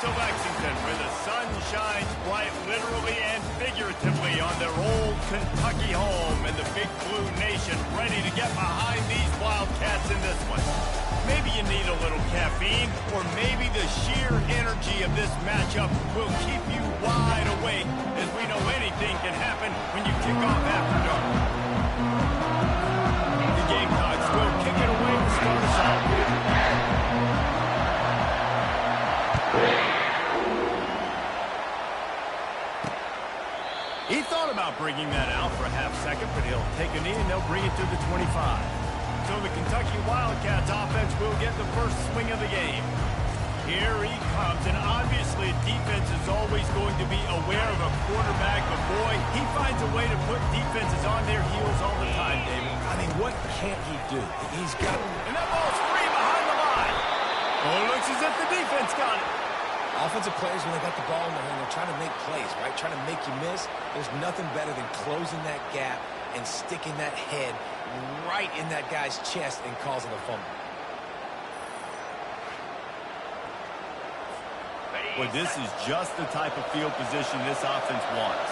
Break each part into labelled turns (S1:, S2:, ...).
S1: to Lexington, where the sun shines bright literally and figuratively on their old Kentucky home, and the Big Blue Nation ready to get behind these Wildcats in this one. Maybe you need a little caffeine, or maybe the sheer energy of this matchup will keep you wide awake, as we know anything can happen when you kick off after dark. The Gamecocks will kick it away to start us out. He thought about bringing that out for a half second, but he'll take a knee and they'll bring it to the 25. So the Kentucky Wildcats offense will get the first swing of the game. Here he comes, and obviously defense is always going to be aware of a quarterback, but boy, he finds a way to put defenses on their heels all the time, David.
S2: I mean, what can't he do? He's got...
S1: And that ball's free behind the line. Oh, it looks as if the defense got it.
S2: Offensive players, when they got the ball in their hand, they're trying to make plays, right? Trying to make you miss. There's nothing better than closing that gap and sticking that head right in that guy's chest and causing a fumble.
S1: Well, this is just the type of field position this offense wants.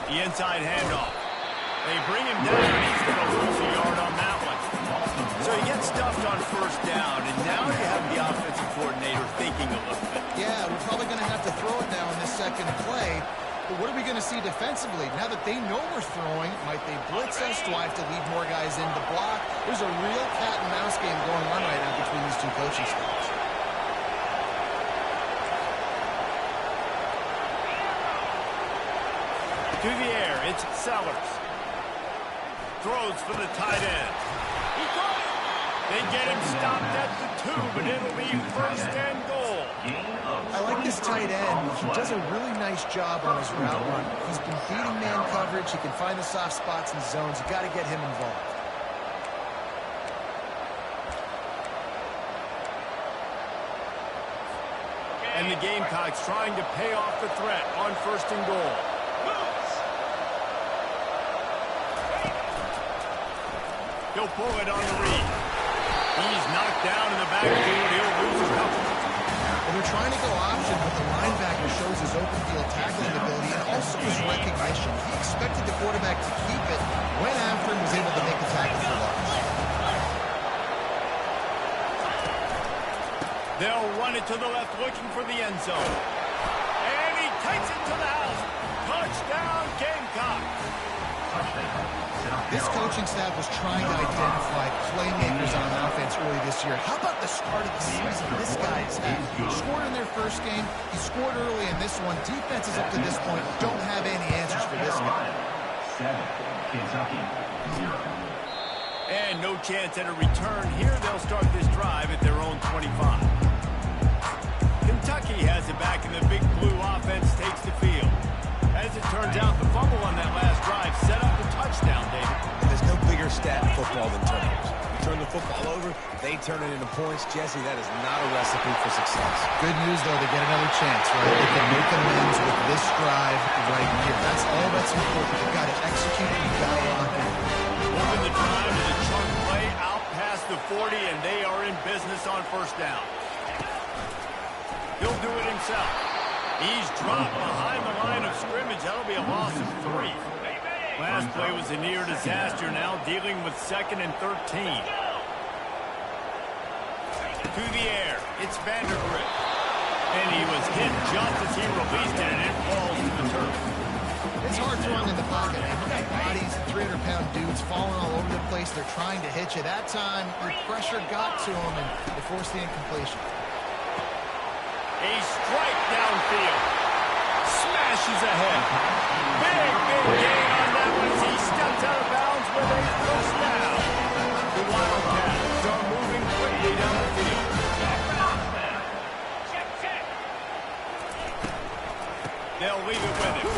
S1: The inside handoff. They bring him down, and he's going to lose a yard on that one. So he gets stuffed on first down, and now you have the offensive coordinator thinking a little bit.
S3: Yeah, we're probably going to have to throw it now in this second play. But what are we going to see defensively? Now that they know we're throwing, might they blitz us? Do I have to leave more guys in to block? There's a real cat and mouse game going on right now between these two coaching staffs.
S1: To the air, it's Sellers. Throws for the tight end. He got it. They get him stopped at the 2, but it'll be first and goal.
S3: I like this tight end. He does a really nice job on his route run. He's been beating man coverage. He can find the soft spots and zones. You got to get him involved.
S1: And the Gamecocks trying to pay off the threat on first and goal. He'll pull it on the read. He's knocked down in the backfield. He'll lose a couple.
S3: Well, they're trying to go option, but the linebacker shows his open field tackling ability and also his recognition. He expected the quarterback to keep it, went after him, was able to make the tackle for loss.
S1: They'll run it to the left, looking for the end zone. And he takes it to the house. Touchdown, Gamecock.
S3: This coaching staff was trying to identify playmakers on offense early this year. How about the start of the season this guy's had? He scored in their first game. He scored early in this one. Defenses up to this point don't have any answers for this guy.
S1: And no chance at a return here. They'll start this drive at their own 25. Kentucky has it back, and the Big Blue offense takes the field. As it turns out, the fumble on that last drive set up the touchdown, David.
S2: And there's no bigger stat in football than turnovers. You turn the football over, they turn it into points. Jesse, that is not a recipe for success.
S3: Good news, though, they get another chance, right? They can make amends with this drive right here. That's all that's important. You've got to execute it. You've got to lock in.
S1: Moving the drive to the chunk play out past the 40, and they are in business on first down. He'll do it himself. He's dropped behind the line of scrimmage. That'll be a loss of 3. Last play was a near disaster, now dealing with 2nd and 13. To the air, it's Vandergrift. And he was hit just as he released it, and it falls to the turf.
S3: It's hard throwing in the pocket, man. You got bodies, 300-pound dudes falling all over the place. They're trying to hit you. That time, your pressure got to them, and they forced the incompletion.
S1: A strike downfield. Smashes ahead. Big gain on that one as he steps out of bounds with a first down. The Wildcats are moving quickly down the field. They'll leave it with him.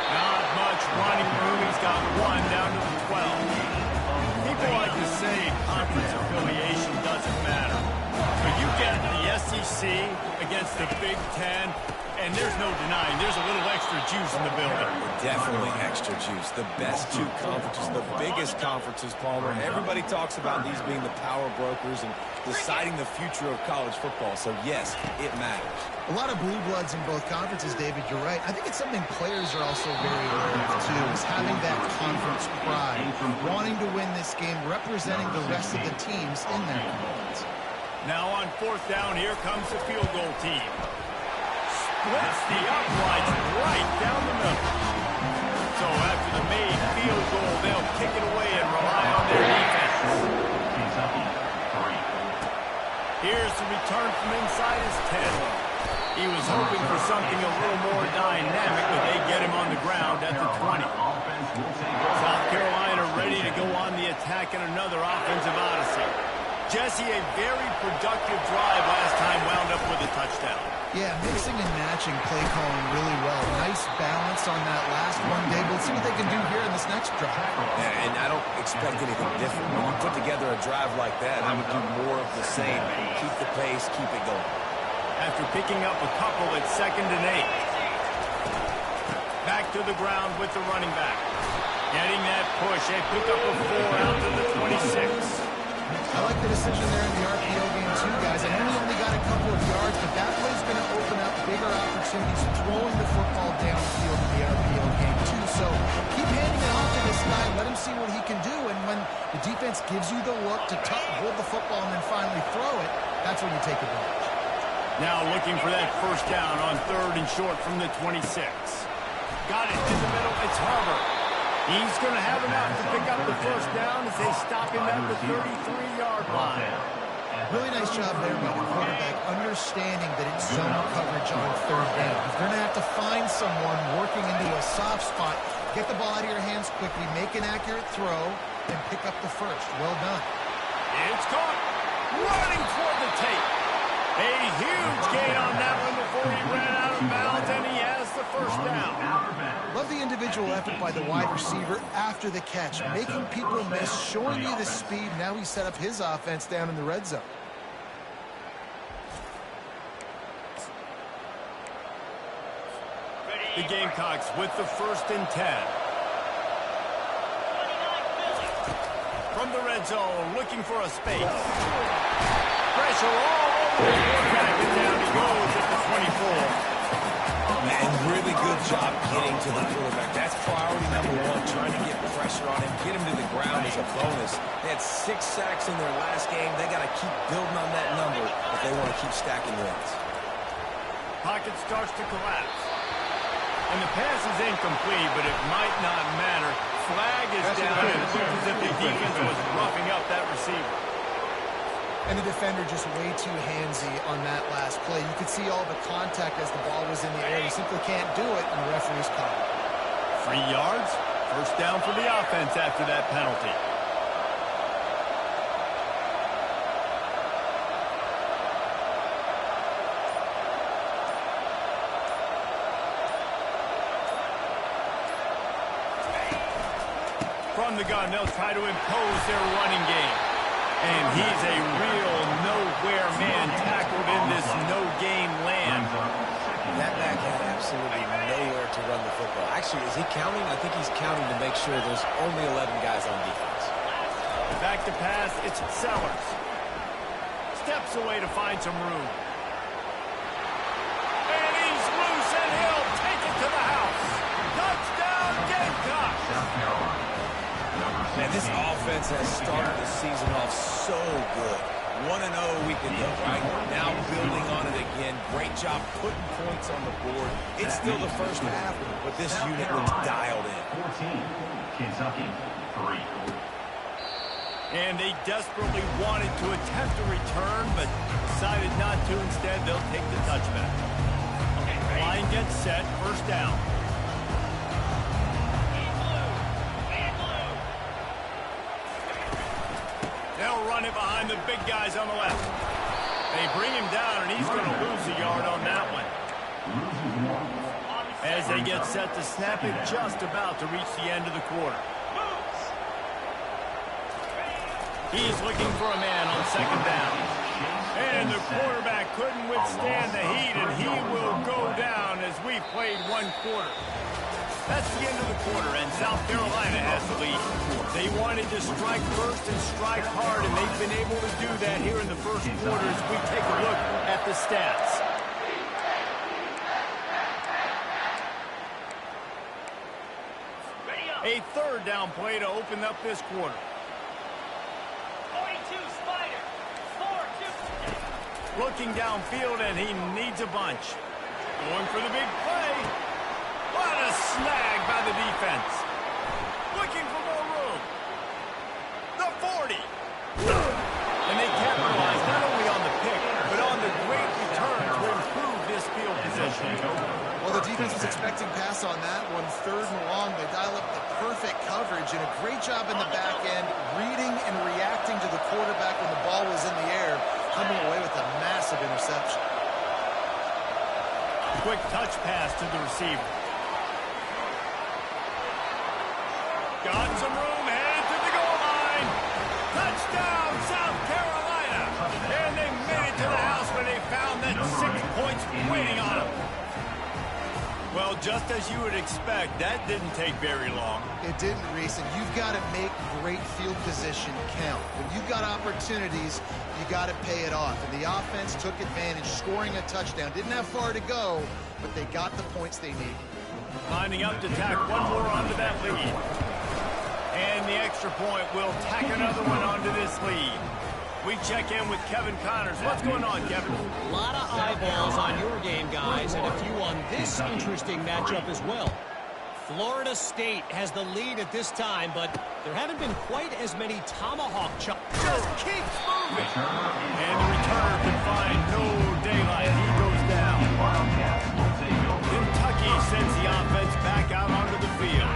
S1: Not much running room. He's got 1 down to the 12. People like to say conference affiliation doesn't matter. But you get the SEC against the Big Ten, And there's no denying there's a little extra juice in the building.
S2: Definitely extra juice. The best two conferences, the biggest conferences, Palmer. Everybody talks about these being the power brokers and deciding the future of college football. So, yes, it matters.
S3: A lot of blue bloods in both conferences, David, you're right. I think it's something players are also very aware of, too, is having that conference pride, wanting to win this game, representing the rest of the teams in their conference.
S1: Now on 4th down, here comes the field goal team. Splits the uprights right down the middle. So after the made field goal, they'll kick it away and rely on their defense. Here's the return from inside his 10. He was hoping for something a little more dynamic, but they get him on the ground at the 20. South Carolina ready to go on the attack in another offensive odyssey. Jesse, a very productive drive last time, wound up with a touchdown.
S3: Yeah, mixing and matching play calling really well. Nice balance on that last one, Dave. Let's see what they can do here in this next drive.
S2: Yeah, and I don't expect anything different. When you put together a drive like that, I would do more of the same. Keep the pace, keep it going.
S1: After picking up a couple at 2nd and 8. Back to the ground with the running back. Getting that push. A pickup of 4 out to the 26.
S3: I like the decision there in the RPO game too, guys. I know he only got a couple of yards, but that play's going to open up bigger opportunities throwing the football downfield in the RPO game too. So keep handing it off to this guy. Let him see what he can do. And when the defense gives you the look to hold the football and then finally throw it, that's when you take advantage.
S1: Now looking for that 1st down on 3rd and short from the 26. Got it in the middle. It's Herbert. He's going to have enough to pick up the 1st down as they stop him at the 33-yard line.
S3: Really nice job there by the quarterback, understanding that it's zone coverage on 3rd down. If they're going to have to find someone working into a soft spot, get the ball out of your hands quickly, make an accurate throw, and pick up the 1st. Well done.
S1: It's caught. Running toward the tape. A huge gain on that one before he ran out of bounds, and he has the 1st down.
S3: Love the individual effort by the wide receiver after the catch, making people miss, showing you the speed. Now he set up his offense down in the red zone.
S1: The Gamecocks with the 1st and 10. From the red zone, looking for a space. Pressure all over the quarterback, and down he goes at the 24.
S2: And really good job getting to the quarterback. That's priority number 1, trying to get pressure on him, get him to the ground as a bonus. They had 6 sacks in their last game. They got to keep building on that number if they want to keep stacking wins.
S1: Pocket starts to collapse. And the pass is incomplete, but it might not matter. Flag is down, and it looks as if the defense was roughing up that receiver.
S3: And the defender just way too handsy on that last play. You could see all the contact as the ball was in the air. You simply can't do it, and the referee's called.
S1: 3 yards, 1st down for the offense after that penalty. From the gun, they'll try to impose their running game. And he's a real nowhere man tackled in this no-gain land.
S2: That back had absolutely nowhere to run the football. Actually, is he counting? I think he's counting to make sure there's only 11 guys on defense.
S1: Back to pass, it's Sellers. Steps away to find some room. And he's loose, and he'll take it to the house. Touchdown, Gamecocks!
S2: Man, this offense has started the season off so good. 1-0 week ago, right? Now building on it again. Great job putting points on the board. It's still the 1st half, but this unit looks dialed in.
S4: 14, Kentucky, 3.
S1: And they desperately wanted to attempt a return, but decided not to. Instead, they'll take the touchback. Line gets set, 1st down. They'll run it behind the big guys on the left. They bring him down, and he's going to lose a yard on that one. As they get set to snap it, just about to reach the end of the quarter. He's looking for a man on 2nd down. And the quarterback couldn't withstand the heat, and he will go down as we've played one quarter. That's the end of the quarter, and South Carolina has the lead. They wanted to strike first and strike hard, and they've been able to do that here in the first quarter as we take a look at the stats. A third down play to open up this quarter.
S5: 42 Spider. 4-2.
S1: Looking downfield, and he needs a bunch. Going for the big play. What a snag by the defense. Looking for more room. The 40. And they capitalized not only on the pick, but on the great return to improve this field position.
S3: Well, the defense was expecting pass on that one. 3rd and long. They dial up the perfect coverage and a great job in the back end, reading and reacting to the quarterback when the ball was in the air, coming away with a massive interception.
S1: Quick touch pass to the receiver. Got some room, headed to the goal line. Touchdown, South Carolina. And they made it to the house when they found that 6 points waiting on them. Well, just as you would expect, that didn't take very long.
S3: It didn't, Reese, and you've got to make great field position count. When you've got opportunities, you got to pay it off. And the offense took advantage, scoring a touchdown. Didn't have far to go, but they got the points they needed.
S1: Lining up to tack one more onto that lead. And the extra point will tack another one onto this lead. We check in with Kevin Connors. What's going on, Kevin?
S6: A lot of eyeballs on your game, guys, and a few on this interesting matchup as well. Florida State has the lead at this time, but there haven't been quite as many tomahawk chops.
S1: Just keeps moving. And the returner can find no daylight. He goes down. Kentucky sends the offense back out onto the field.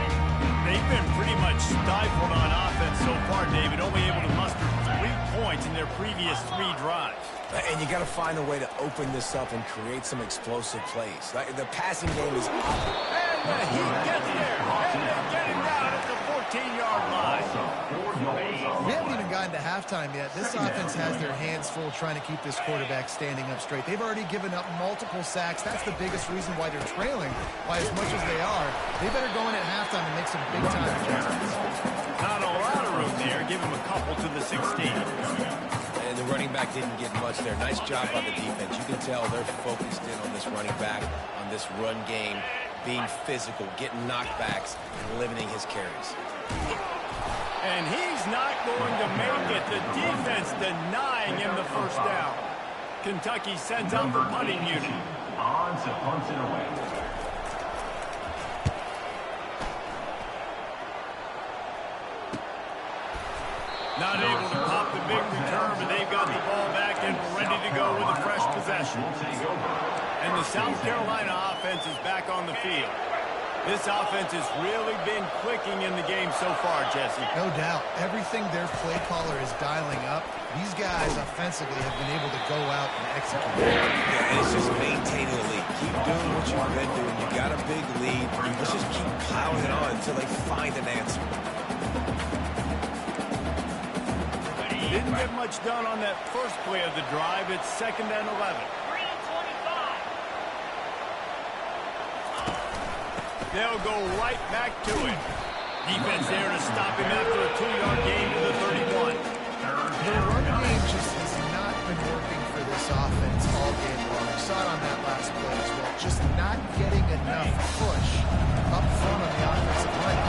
S1: They've been pretty much stifled on offense so far, David, only able to muster 3 points in their previous 3 drives.
S2: And you got to find a way to open this up and create some explosive plays. Like the passing game is awful.
S1: And the Heat gets there, and they get him down at the 14-yard line.
S3: We haven't even gotten to halftime yet. This offense has their hands full trying to keep this quarterback standing up straight. They've already given up multiple sacks. That's the biggest reason why they're trailing by as much as they are. They better go in at halftime and make some big-time adjustments.
S1: Not a lot of room there. Give him a couple to the 16.
S2: And the running back didn't get much there. Nice job by the defense. You can tell they're focused in on this running back, on this run game, being physical, getting knockbacks, and limiting his carries.
S1: And he's not going to make it. The defense denying him the first down. Kentucky sends out the punting unit.
S4: On to punt it away.
S1: Not able to pop the big return, but they've got the ball back and ready to go with a fresh possession. And the South Carolina offense is back on the field. This offense has really been clicking in the game so far, Jesse.
S3: No doubt. Everything their play caller is dialing up, these guys offensively have been able to go out and execute.
S2: Yeah, and it's just maintaining the lead. Keep doing what you've been doing. You got a big lead. Let's just keep piling it on until they find an answer.
S1: Didn't get much done on that first play of the drive. It's 2nd and 11. They'll go right back to it. Defense there to stop him after a 2-yard gain to the 31.
S3: The run game just has not been working for this offense all game long. We saw it on that last play as well. Just not getting enough push up front on the offensive line.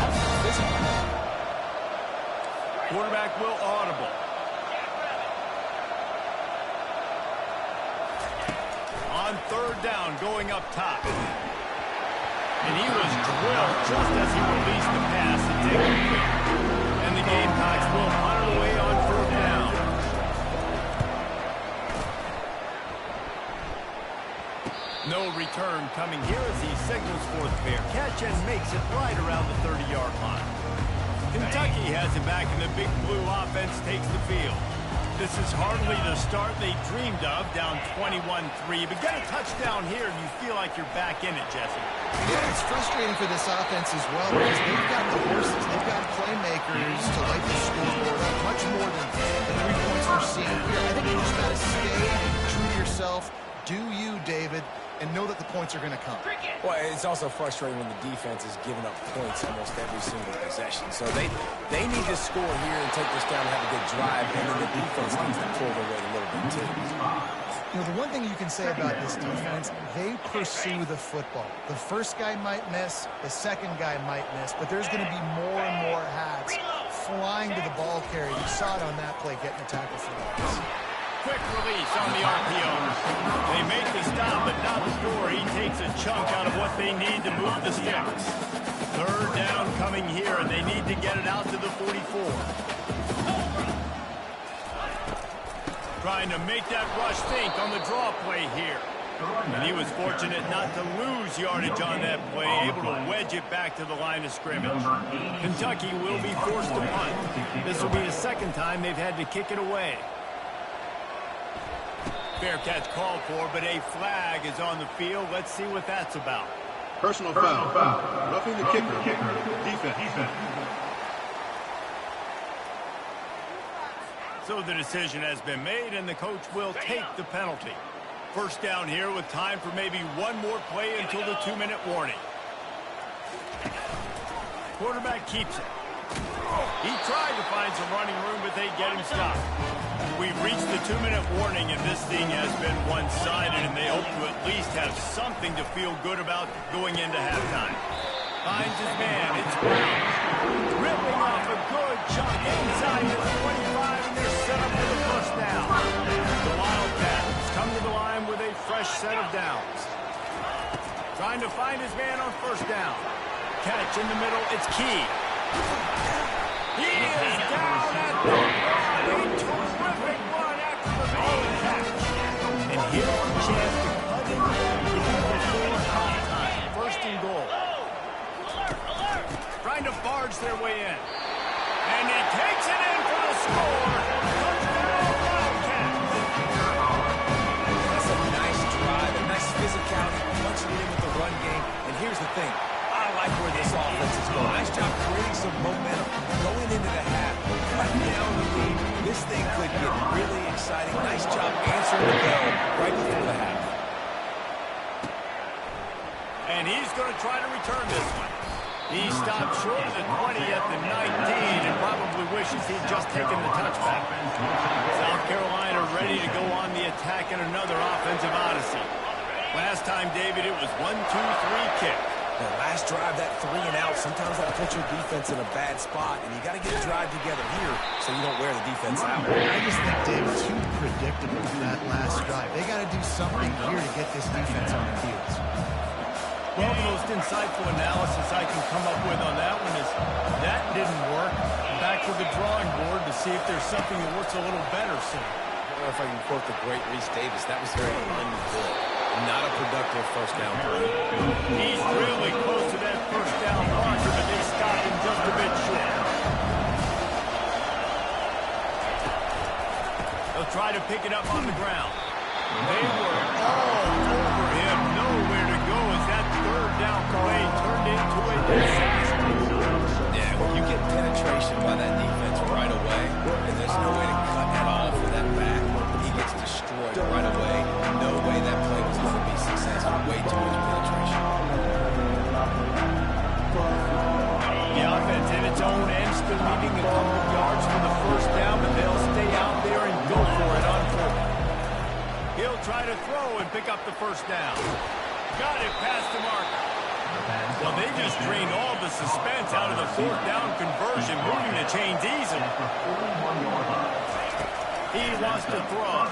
S1: Quarterback will audible. On 3rd down, going up top. And he was drilled just as he released the pass and take it quick. And the Gamecocks will punt it away on 3rd down. No return coming here as he signals for the fair catch and makes it right around the 30-yard line. Kentucky has it back, and the Big Blue offense takes the field. This is hardly the start they dreamed of, down 21-3. But get a touchdown here, and you feel like you're back in it, Jesse.
S3: Yeah, it's frustrating for this offense as well because they've got the horses, they've got playmakers to light the scoreboard up much more than the 3 points we're seeing here. I think you just got to stay true and know that the points are going to come.
S2: Well, it's also frustrating when the defense is giving up points almost every single possession. So they need to score here and take this down and have a good drive, and then the defense needs to pull their weight a little bit too.
S3: You know, the one thing you can say about this defense, they pursue the football. The first guy might miss, the second guy might miss, but there's going to be more and more hats flying to the ball carrier. You saw it on that play, getting a tackle for loss.
S1: Quick release on the RPO. They make the stop, but not before he takes a chunk out of what they need to move the sticks. Third down coming here, and they need to get it out to the 44. Trying to make that rush think on the draw play here. And he was fortunate not to lose yardage on that play, able to wedge it back to the line of scrimmage. Kentucky will be forced to punt. This will be the second time they've had to kick it away. Fair catch called for, but a flag is on the field. Let's see what that's about.
S5: Personal foul. Roughing the kicker. Defense.
S1: So the decision has been made, and the coach will take the penalty. First down here with time for maybe one more play until the 2-minute warning. Quarterback keeps it. He tried to find some running room, but they get him stopped. We've reached the 2-minute warning, and this thing has been one-sided, and they hope to at least have something to feel good about going into halftime. Finds his man. It's Brown. Ripping off a good chunk inside the 25, and they're set up for the first down. The Wildcats come to the line with a fresh set of downs. Trying to find his man on first down. Catch in the middle. It's Key. He is down at the line. A terrific run after the main catch. And here's a chance to cut in the lead before halftime. First and goal. Trying to barge their way in. And he takes it in for the score. Touchdown, Wildcats.
S2: That's a nice drive, a nice physicality, punching it in with the run game. And here's the thing. I like where this offense is going. Nice job creating some momentum going into the half. Cutting down the lead. This thing could get really exciting. Nice job answering the bell right before the half.
S1: And he's going to try to return this one. He stopped short of the 20 at the 19 and probably wishes he'd just taken the touchback. South Carolina ready to go on the attack in another offensive odyssey. Last time, David, it was 1-2-3 kick.
S2: The last drive, that 3 and out, sometimes that puts your defense in a bad spot, and you got to get a drive together here so you don't wear the defense out.
S3: I just think, Dave, too predictable for that last drive. They got to do something here to get this defense on the field.
S1: Well, the most insightful analysis I can come up with on that one is that didn't work. Back to the drawing board to see if there's something that works a little better soon.
S2: I don't know if I can quote the great Reese Davis. That was very understood. Not a productive first down play.
S1: He's really close to that first down marker, but they stopped him just a bit short. They'll try to pick it up on the ground. They were all over him. Nowhere to go as that third down play turned into a disaster.
S2: Yeah, when you get penetration by that defense right away, and there's no way to cut that off for that back, he gets destroyed right away. No way that play was going to be successful. Way too much penetration.
S1: The offense in its own end, still needing a couple of yards for the first down, but they'll stay out there and go for it on fourth. He'll try to throw and pick up the first down. Got it past the marker. Well, they just drained all the suspense out of the fourth down conversion, moving the chains easily. He wants to throw.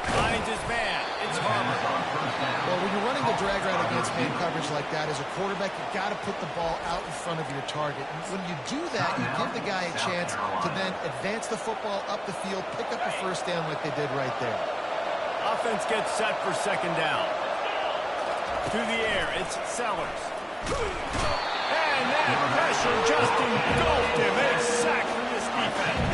S1: Finds his man. It's Harmon.
S3: Well, when you're running the drag route against man coverage like that, as a quarterback, you got to put the ball out in front of your target. And when you do that, you give the guy a chance to then advance the football up the field, pick up a first down like they did right there.
S1: Offense gets set for second down. To the air, it's Sellers. And that pressure just engulfed him. A sack for this defense.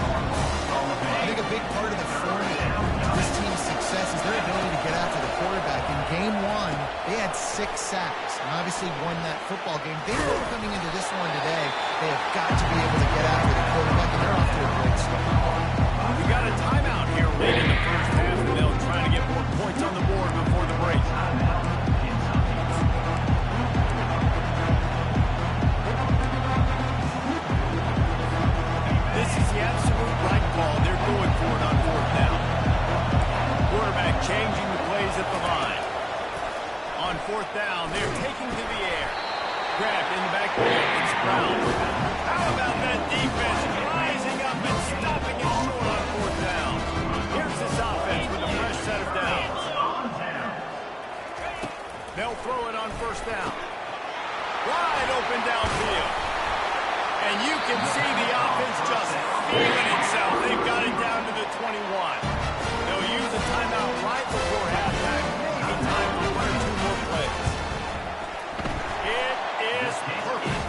S3: I think a big part of the formula of this team's success is their ability to get after the quarterback. In game one, they had 6 sacks and obviously won that football game. They know coming into this one today, they have got to be able to get after the quarterback, and they're off to a great start.
S1: We got a timeout here late in the first half, and they'll try to get more points on the board before the changing the plays at the line. On fourth down, they're taking to the air. Grabbed in the backfield. It's Brown. How about that defense rising up and stopping it short on fourth down? Here's this offense with a fresh set of downs. They'll throw it on first down. Wide open downfield. And you can see the offense just feeling itself. They've got it down to the 21. They'll use a timeout right before halftime. Maybe time for one or two more plays. It is perfect.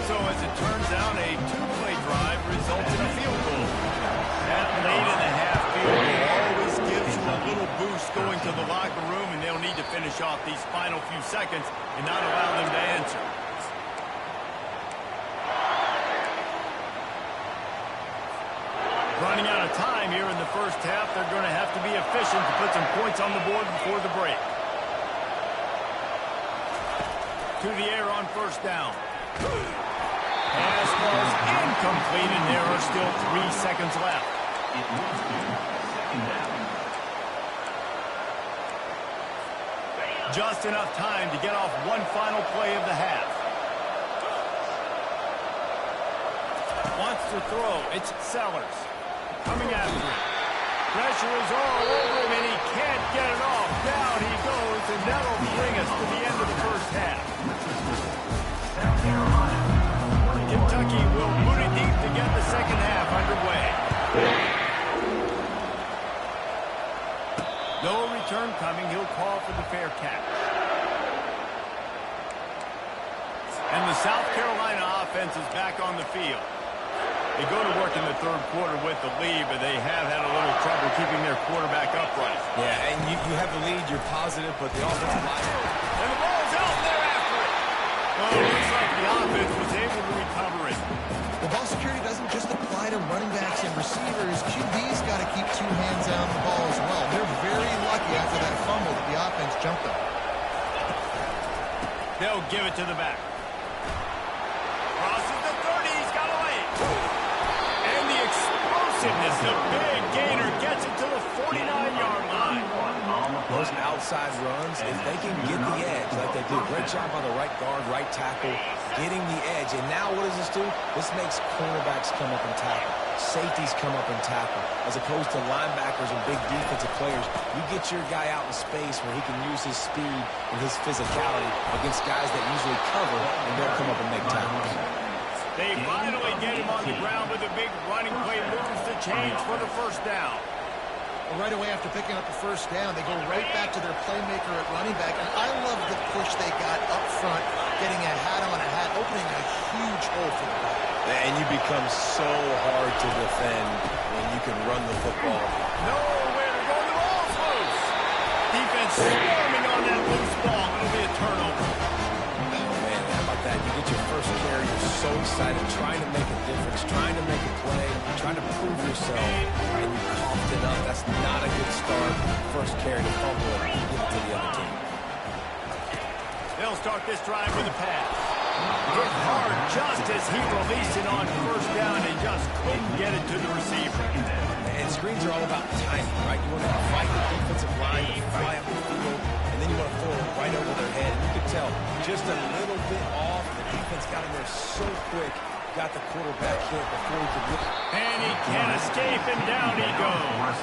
S1: So as it turns out, a two-play drive results in a field goal. That late in the half field goal always gives you a little boost going to the locker room, and they'll need to finish off these final few seconds and not allow them to answer. Running out of time here in the first half, they're going to have to be efficient to put some points on the board before the break. To the air on first down. Pass was incomplete, and there are still 3 seconds left. Just enough time to get off one final play of the half. Wants to throw. It's Sellers. Coming after him. Pressure is all over him, and he can't get it off. Down he goes, and that'll bring us to the end of the first half. Kentucky will boot it deep to get the second half underway. No return coming. He'll call for the fair catch. And the South Carolina offense is back on the field. They go to work in the third quarter with the lead, but they have had a little trouble keeping their quarterback upright.
S2: Yeah, and you have the lead, you're positive, but the offensive line...
S1: And the ball's out, and they're after it. Well, it looks like the offense was able to recover it.
S3: The ball security doesn't just apply to running backs and receivers. QB's got to keep 2 hands on the ball as well. They're very lucky after that fumble that the offense jumped them.
S1: They'll give it to the back. Crosses the 30, he's got away. And the explosiveness, the big gainer gets it to the 49-yard line.
S2: Those outside runs, if they can get the edge like they do, great job by the right guard, right tackle, getting the edge. And now what does this do? This makes cornerbacks come up and tackle. Safeties come up and tackle. As opposed to linebackers and big defensive players, you get your guy out in space where he can use his speed and his physicality against guys that usually cover and don't come up and make tackles.
S1: They finally get him on the ground with a big running play, moves the change for the first down.
S3: Well, right away after picking up the first down, they go right back to their playmaker at running back. And I love the push they got up front, getting a hat on a hat, opening a huge hole for the ball.
S2: And you become so hard to defend when you can run the football.
S1: Nowhere to go, the ball's loose. Defense swarming on that loose ball. It'll be a turnover.
S2: Oh, man, how about that? You get your first carry, you're so excited, trying to make a difference, trying to make a play, trying to prove yourself, and you coughed it up. That's not a good start. First carry to fumble it, give it to the other team.
S1: They'll start this drive with a pass. Hit hard just as he released it on first down and just couldn't get it to the receiver.
S2: And screens are all about timing, right? You want to fight the defensive line to fly up the field, and then you want to throw it right over their head. And you can tell just a little bit off. The defense got in there so quick, got the quarterback hit before he could get it.
S1: And he can't escape, and down he goes.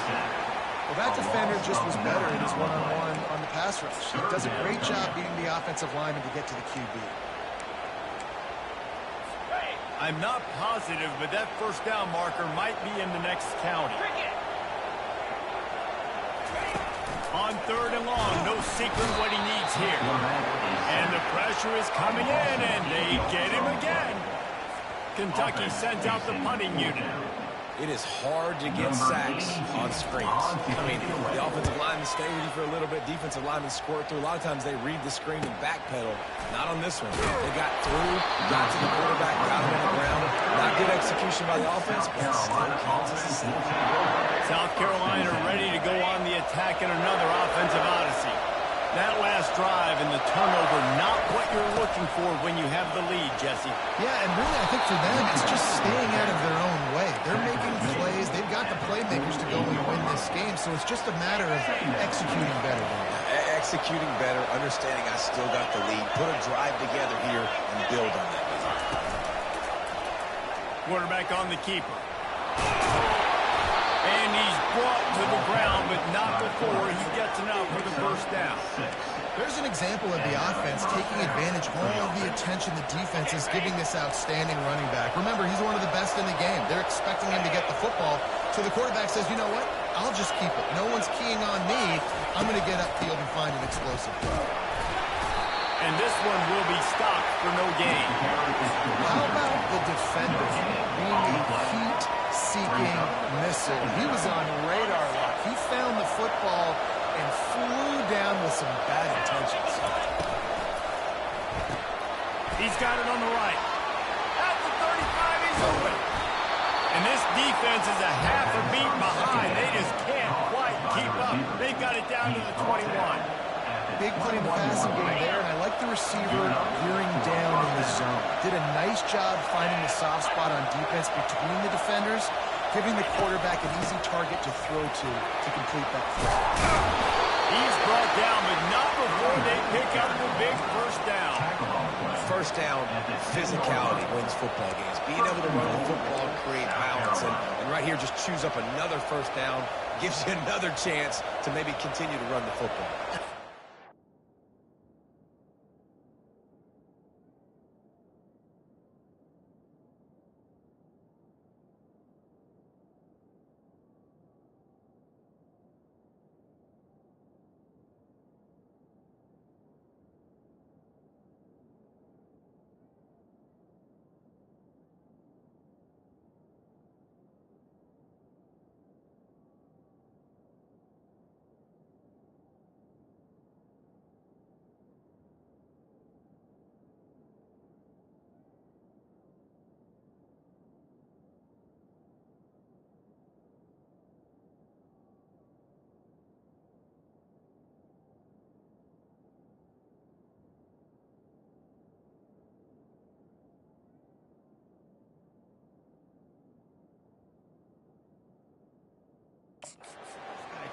S3: Well, that defender just was better in his one-on-one on the pass rush. He does a great job beating the offensive lineman to get to the QB.
S1: I'm not positive, but that first down marker might be in the next county. On third and long, no secret what he needs here. And the pressure is coming in, and they get him again. Kentucky sends out the punting unit.
S2: It is hard to get sacks on screens. I mean, the offensive linemen stay with you for a little bit. Defensive linemen squirt through. A lot of times they read the screen and backpedal. Not on this one. They got through, got to the quarterback, got him on the ground. Not good execution by the offense, but it still counts as a sack.
S1: South Carolina ready to go on the attack in another offensive odyssey. That last drive and the turnover, not what you're looking for when you have the lead, Jesse.
S3: Yeah, and really I think for them it's just staying out of their own way. They're making plays. They've got the playmakers to go and win this game, so it's just a matter of executing better.
S2: Executing better, understanding I still got the lead. Put a drive together here and build on that.
S1: Quarterback on the keeper. And he's brought to the ground, but not before he gets enough for the first down.
S3: There's an example of the offense taking advantage of all of the attention the defense is giving this outstanding running back. Remember, he's one of the best in the game. They're expecting him to get the football, so the quarterback says, you know what? I'll just keep it. No one's keying on me. I'm going to get upfield and find an explosive throw.
S1: And this one will be stopped for no gain.
S3: How about the defender being a heat-seeking missile? He was on radar lock. He found the football and flew down with some bad intentions.
S1: He's got it on the right. At the 35, he's open. And this defense is a half a beat behind. They just can't quite keep up. They've got it down to the 21.
S3: Big play in the passing game there, and I like the receiver gearing down in the zone. Did a nice job finding the soft spot on defense between the defenders, giving the quarterback an easy target to throw to complete that throw.
S1: He's brought down, but not before they pick up the big first down.
S2: First down, physicality wins football games. Being able to run the football and create balance. And right here, just choose up another first down, gives you another chance to maybe continue to run the football.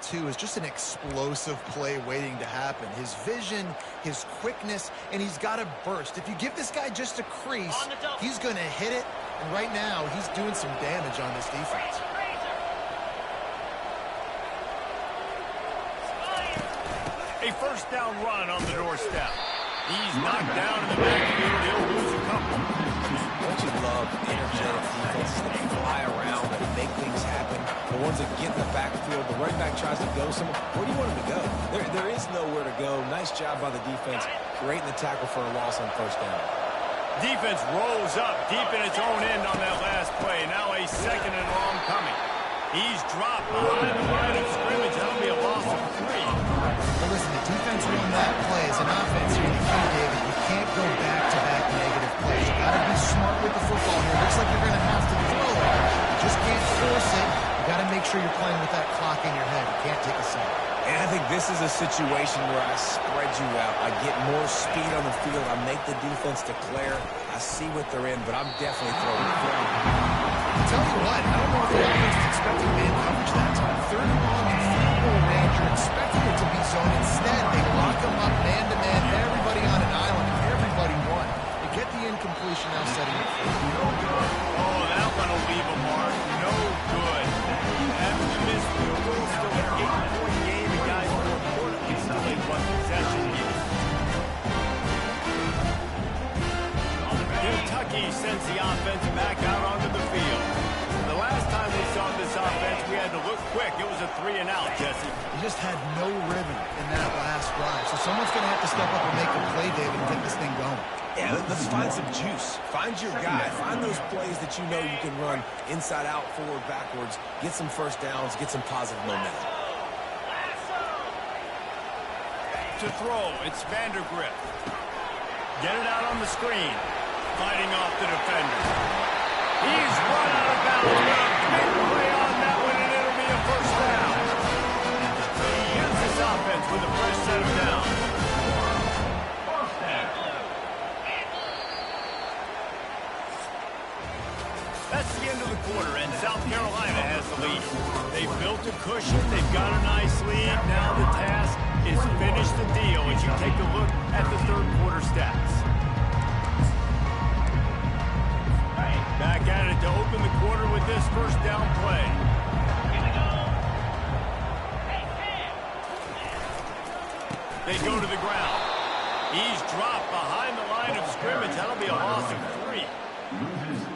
S3: Too is just an explosive play waiting to happen. His vision, his quickness, and he's got a burst. If you give this guy just a crease, he's going to hit it, and right now he's doing some damage on this defense.
S1: A first down run on the doorstep. He's knocked down in the backfield. He'll lose a couple.
S2: Don't you love energetic defenses that fly around and make things happen? The ones that get in the backfield, the running back tries to go somewhere. Where do you want him to go? There is nowhere to go. Nice job by the defense, creating the tackle for a loss on first down.
S1: Defense rolls up deep in its own end on that last play. Now a second and long coming. He's dropped behind the line of scrimmage. That'll be a loss of 3.
S3: Well, listen, the defense won that play. As an offense, you're the key, David. You can't go back-to-back negative plays. You got to be smart with the football here. Looks like you're going to have to throw it. You just can't force it. You got to make sure you're playing with that clock in your head. You can't take a sack.
S2: And I think this is a situation where I spread you out. I get more speed on the field. I make the defense declare. I see what they're in, but I'm definitely throwing the flag.
S3: I'll tell you what, I don't know if the offense is expecting man coverage that time. Third and long in field goal range. You're expecting it to be zone. Instead, they lock them up man-to-man. Everybody on an island, and everybody won. They get the incompletion now setting it free.
S1: Oh, that one will leave a mark. No good. After the missed field goal, still an 8-point game, and guys, more importantly, still a one-possession game. Kentucky sends the offense back out onto the field. The last time we saw this offense, we had to look quick. It was a 3-and-out, Jesse.
S3: He just had no rhythm in that last drive. So someone's going to have to step up and make a play, David, and get this thing going.
S2: Yeah, let's find some juice. Find your guy. Find those plays that you know you can run inside out, forward, backwards. Get some first downs. Get some positive momentum.
S1: To throw, it's Vandergrift. Get it out on the screen. Fighting off the defender. He's run out of bounds. Big play on that one, and it'll be a first down. He ends this offense with a fresh set of downs. quarter, and South Carolina has the lead. They've built a cushion. They've got a nice lead. Now the task is finish the deal as you take a look at the third quarter stats. Back at it to open the quarter with this first down play. They go to the ground. He's dropped behind the line of scrimmage. That'll be a loss of 3.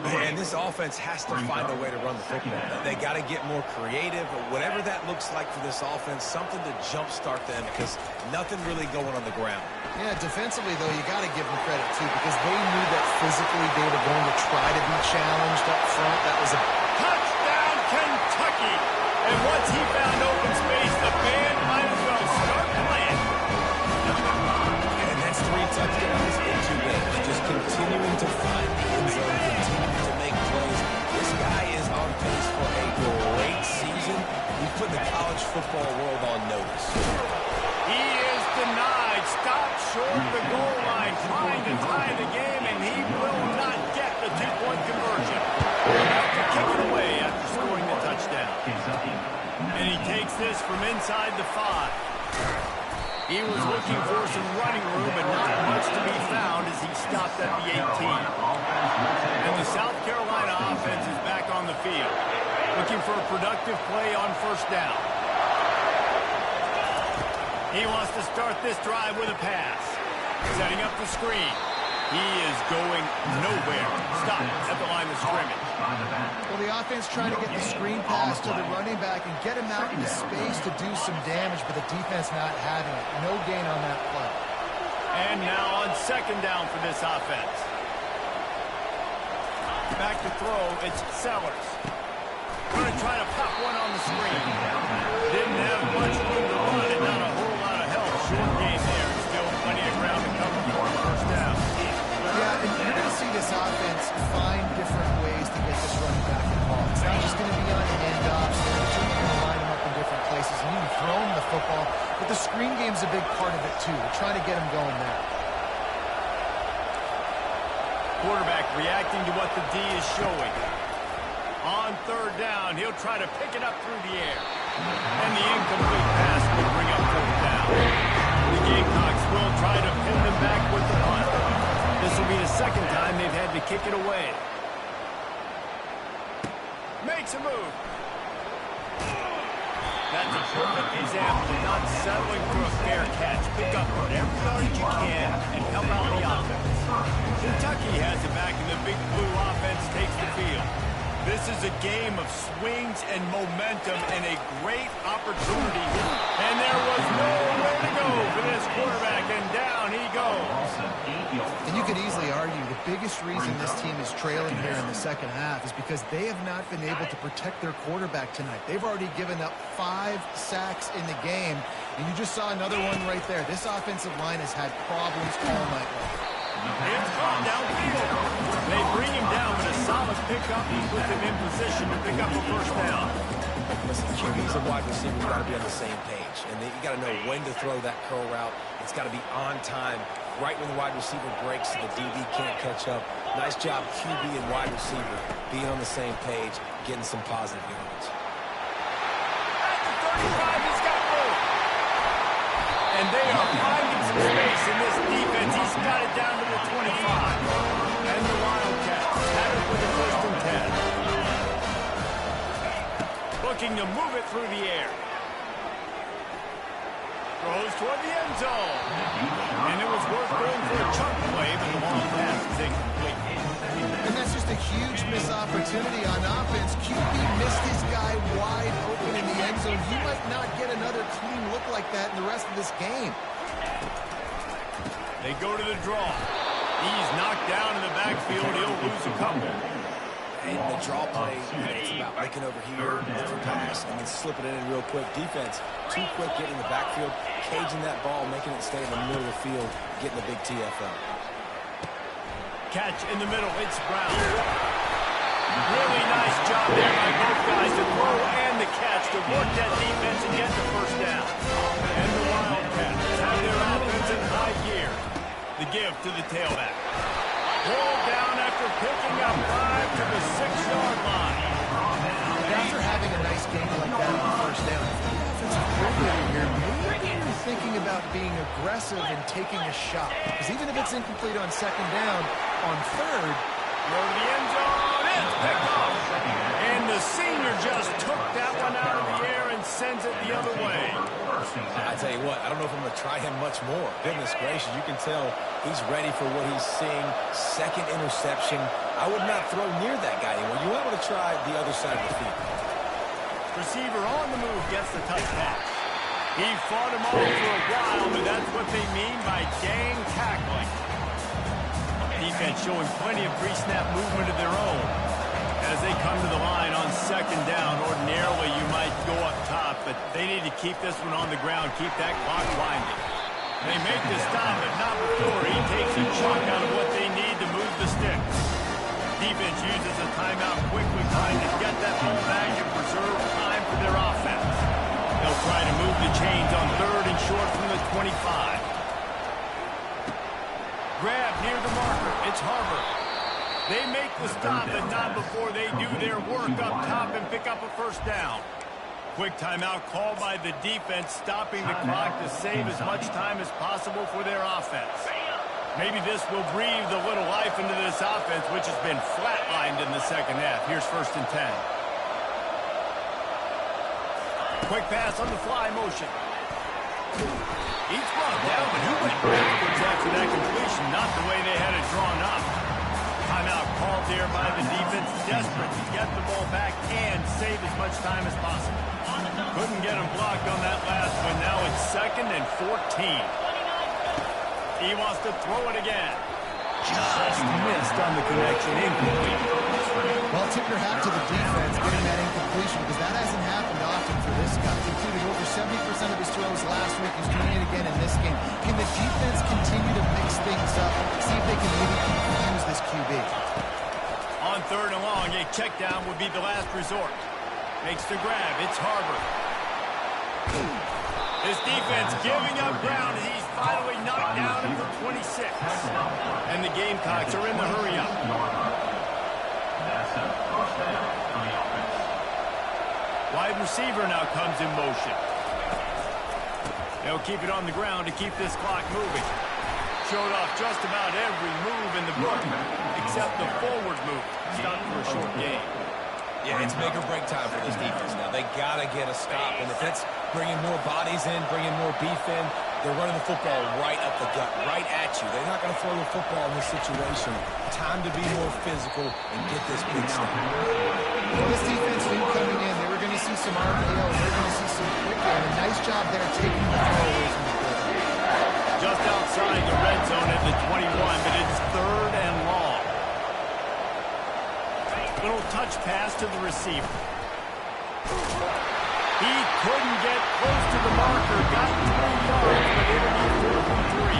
S2: Man, this offense has to find a way to run the football. They got to get more creative, or whatever that looks like for this offense, something to jumpstart them, because nothing really going on the ground.
S3: Yeah, defensively, though, you got to give them credit, too, because they knew that physically they were going to try to be challenged up front. That was a
S1: touchdown, Kentucky. And once he found open space, the band might as well start playing.
S2: And that's 3 touchdowns in 2 games. Just continuing to find the end zone, continuing to make plays. This guy is on pace for a great season. He's put the college football world on notice.
S1: He is denied. Stopped short of the goal line, trying to tie the game, and he will not get the 2-point conversion. About to kick it away after scoring the touchdown. And he takes this from inside the 5. He was looking for some running room, but not much to be found as he stopped at the 18. And the South Carolina offense is back on the field, looking for a productive play on first down. He wants to start this drive with a pass. Setting up the screen. He is going nowhere. Stop at the line of scrimmage.
S3: Well, the offense trying to get the screen pass to the running back and get him out into space to do some damage, but the defense not having it. No gain on that play.
S1: And now on second down for this offense. Back to throw, it's Sellers. Going to try to pop one on the screen. Didn't have much room to run and not a whole lot of help. Short game there. Still plenty of ground to cover for the first down.
S3: Yeah, and you're going to see this offense find different ways to get this running back involved. It's not just going to be on handoffs. They're certainly going to line him up in different places. And you can throw him the football, but the screen game's a big part of it, too. We're trying to get him going there.
S1: Quarterback reacting to what the D is showing. On third down, he'll try to pick it up through the air. And the incomplete pass will bring up fourth down. The Gamecocks will try to pin them back with the punt. This will be the second time they've had to kick it away. Makes a move. That's a perfect example of not settling for a fair catch. Pick up whatever yardage you can and help out the offense. Kentucky has it back, and the Big Blue offense takes the field. This is a game of swings and momentum and a great opportunity. And there was nowhere to go for this quarterback, and down he goes.
S3: And you could easily argue the biggest reason this team is trailing here in the second half is because they have not been able to protect their quarterback tonight. They've already given up 5 sacks in the game, and you just saw another one right there. This offensive line has had problems all night long.
S1: It's caught downfield. They bring him down, but a solid pickup puts him in position to pick up a first down.
S2: Listen, QBs and wide receivers got to be on the same page, and you got to know when to throw that curl route. It's got to be on time, right when the wide receiver breaks so the DB can't catch up. Nice job, QB and wide receiver, being on the same page, getting some positive yards.
S1: At the 35, he's got room. And they are finding some space in this defense. He's got it down to the 25. And the Wildcats have it with the first and 10. Looking to move it through the air. Throws toward the end zone. And it was worth going for a chunk play, but the long pass is incomplete.
S3: And that's just a huge missed opportunity on offense. QB missed his guy wide open in the end zone. He might not get another clean look like that in the rest of this game.
S1: They go to the draw. He's knocked down in the backfield. He'll lose a couple.
S2: And the draw play, it's about looking over here, looking pass, and then slipping it in real quick. Defense, too quick getting in the backfield, caging that ball, making it stay in the middle of the field, getting the big TFL.
S1: Catch in the middle. It's Brown. Really nice job there by both guys to throw and the catch to work that defense and get the first down. And the Wildcats have their offense in high gear. The give to the tailback. Pulled down after picking up 5 to the 6-yard line.
S3: nice gain like that on first down. If the offensive coordinator here, maybe you're thinking about being aggressive and taking a shot. Because even if it's incomplete on second down, on third,
S1: go to the end zone. It's picked off. And the senior just took that one out of the air and sends it the other way.
S2: I tell you what, I don't know if I'm going to try him much more. Goodness gracious, you can tell he's ready for what he's seeing. Second interception. I would not throw near that guy anymore. You might want to try the other side of the field.
S1: Receiver on the move gets the touch pass. He fought him off for a while, but that's what they mean by gang tackling. Defense showing plenty of pre-snap movement of their own. As they come to the line on second down, ordinarily you might go up top, but they need to keep this one on the ground, keep that clock winding. They make the stop, but not before he takes a chunk out of what they need to move the sticks. Defense uses a timeout quickly, trying to get that ball back and preserve time for their offense. They'll try to move the chains on third and short from the 25. Grab near the marker. It's Harvard. They make the stop, but not before they do their work up top and pick up a first down. Quick timeout called by the defense, stopping the clock to save as much time as possible for their offense. Maybe this will breathe a little life into this offense, which has been flatlined in the second half. Here's 1st and 10. Quick pass on the fly motion. Each ball down, but he went backwards after that completion, not the way they had it drawn up. Timeout called there by the defense, desperate to get the ball back and save as much time as possible. Couldn't get him blocked on that last one. Now it's 2nd and 14. He wants to throw it again. Just missed on the connection, incomplete.
S3: well, tip your hat to the defense getting that incompletion, because that hasn't happened often for this guy. He completed over 70% of his throws last week. He's doing it again in this game. Can the defense continue to mix things up, see if they can maybe confuse this QB?
S1: On third and long, a check down would be the last resort. Makes the grab. It's Harvard. This defense giving up ground as he's finally knocked down at the 26. And the Gamecocks are in the hurry up.
S4: That's a first down on the offense.
S1: Wide receiver now comes in motion. They'll keep it on the ground to keep this clock moving. Showed off just about every move in the book, except the forward move. Stopped for a short game.
S2: Yeah, it's make or break time for this defense now. They got to get a stop. And if it's bringing more bodies in, bringing more beef in, they're running the football right up the gut, right at you. They're not going to throw the football in this situation. Time to be more physical and get this big stop.
S3: Well, this defense knew coming in, they were going to see some RPO, and they're going to see some quick game. A nice job there taking the throw away from the quarterback.
S1: Just outside the red zone at the 21, but it's 3rd and long. Little touch pass to the receiver. He couldn't get close to the marker. Got 3 yards, but it'll be 4th and 3.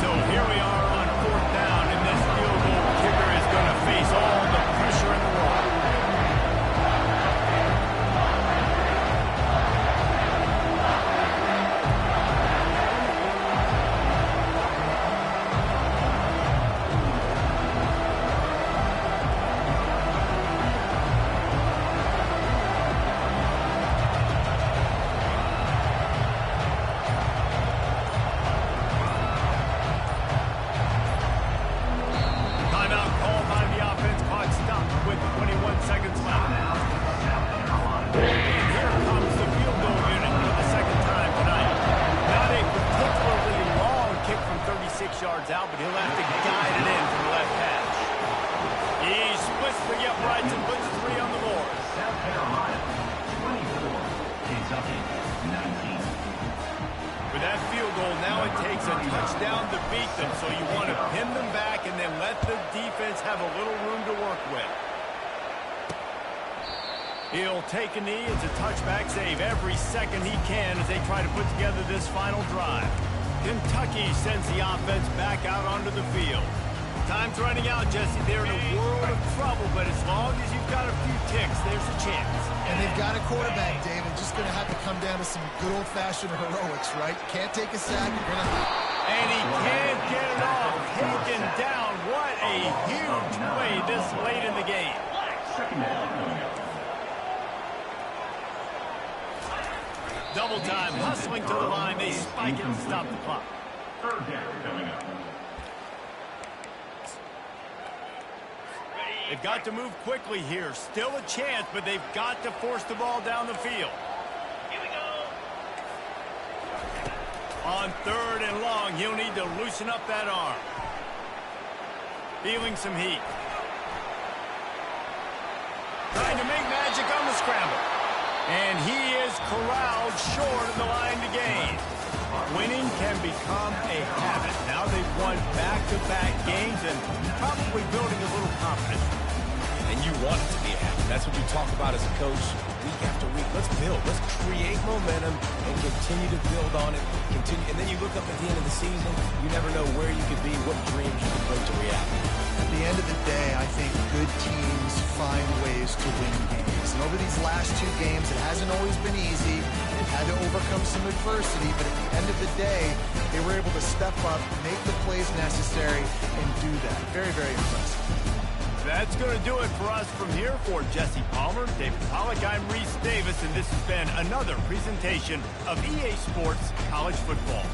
S1: So here we are on 4th down, and this field goal kicker is going to face all the pressure in the world. Out, but he'll have to guide it in from the left hash. He splits the uprights and puts 3 on the board.
S4: South Carolina, 24. Kentucky, 19.
S1: With that field goal, now it takes a touchdown to beat them, so you want to pin them back and then let the defense have a little room to work with. He'll take a knee. It's a touchback save every second he can as they try to put together this final drive. Kentucky sends the offense back out onto the field. Time's running out, Jesse. They're in a world of trouble, but as long as you've got a few ticks, there's a chance.
S3: And they've got a quarterback, Dave, and just going to have to come down to some good old-fashioned heroics, right? Can't take a sack. You're gonna...
S1: And he can't get it off. Taken down. What a huge play this late in the game.
S4: Second down.
S1: Double time, hustling to the line. They spike it and stop the clock.
S4: Third down coming up.
S1: They've got to move quickly here. Still a chance, but they've got to force the ball down the field. Here we go. On third and long, he'll need to loosen up that arm. Feeling some heat. Trying to make magic on the scramble. And he is corralled short of the line to gain. Winning can become a habit. Now they've won back-to-back games and probably building a little confidence.
S2: And you want it to be a habit. That's what you talk about as a coach week after week. Let's build. Let's create momentum and continue to build on it. And then you look up at the end of the season, you never know where you could be, what dreams you can bring to reality.
S3: At the end of the day, I think good teams find ways to win games. And over these last two games, it hasn't always been easy. They've had to overcome some adversity, but at the end of the day, they were able to step up, make the plays necessary, and do that. Very, very impressive.
S1: That's going to do it for us from here. For Jesse Palmer, David Pollack, I'm Reese Davis, and this has been another presentation of EA Sports College Football.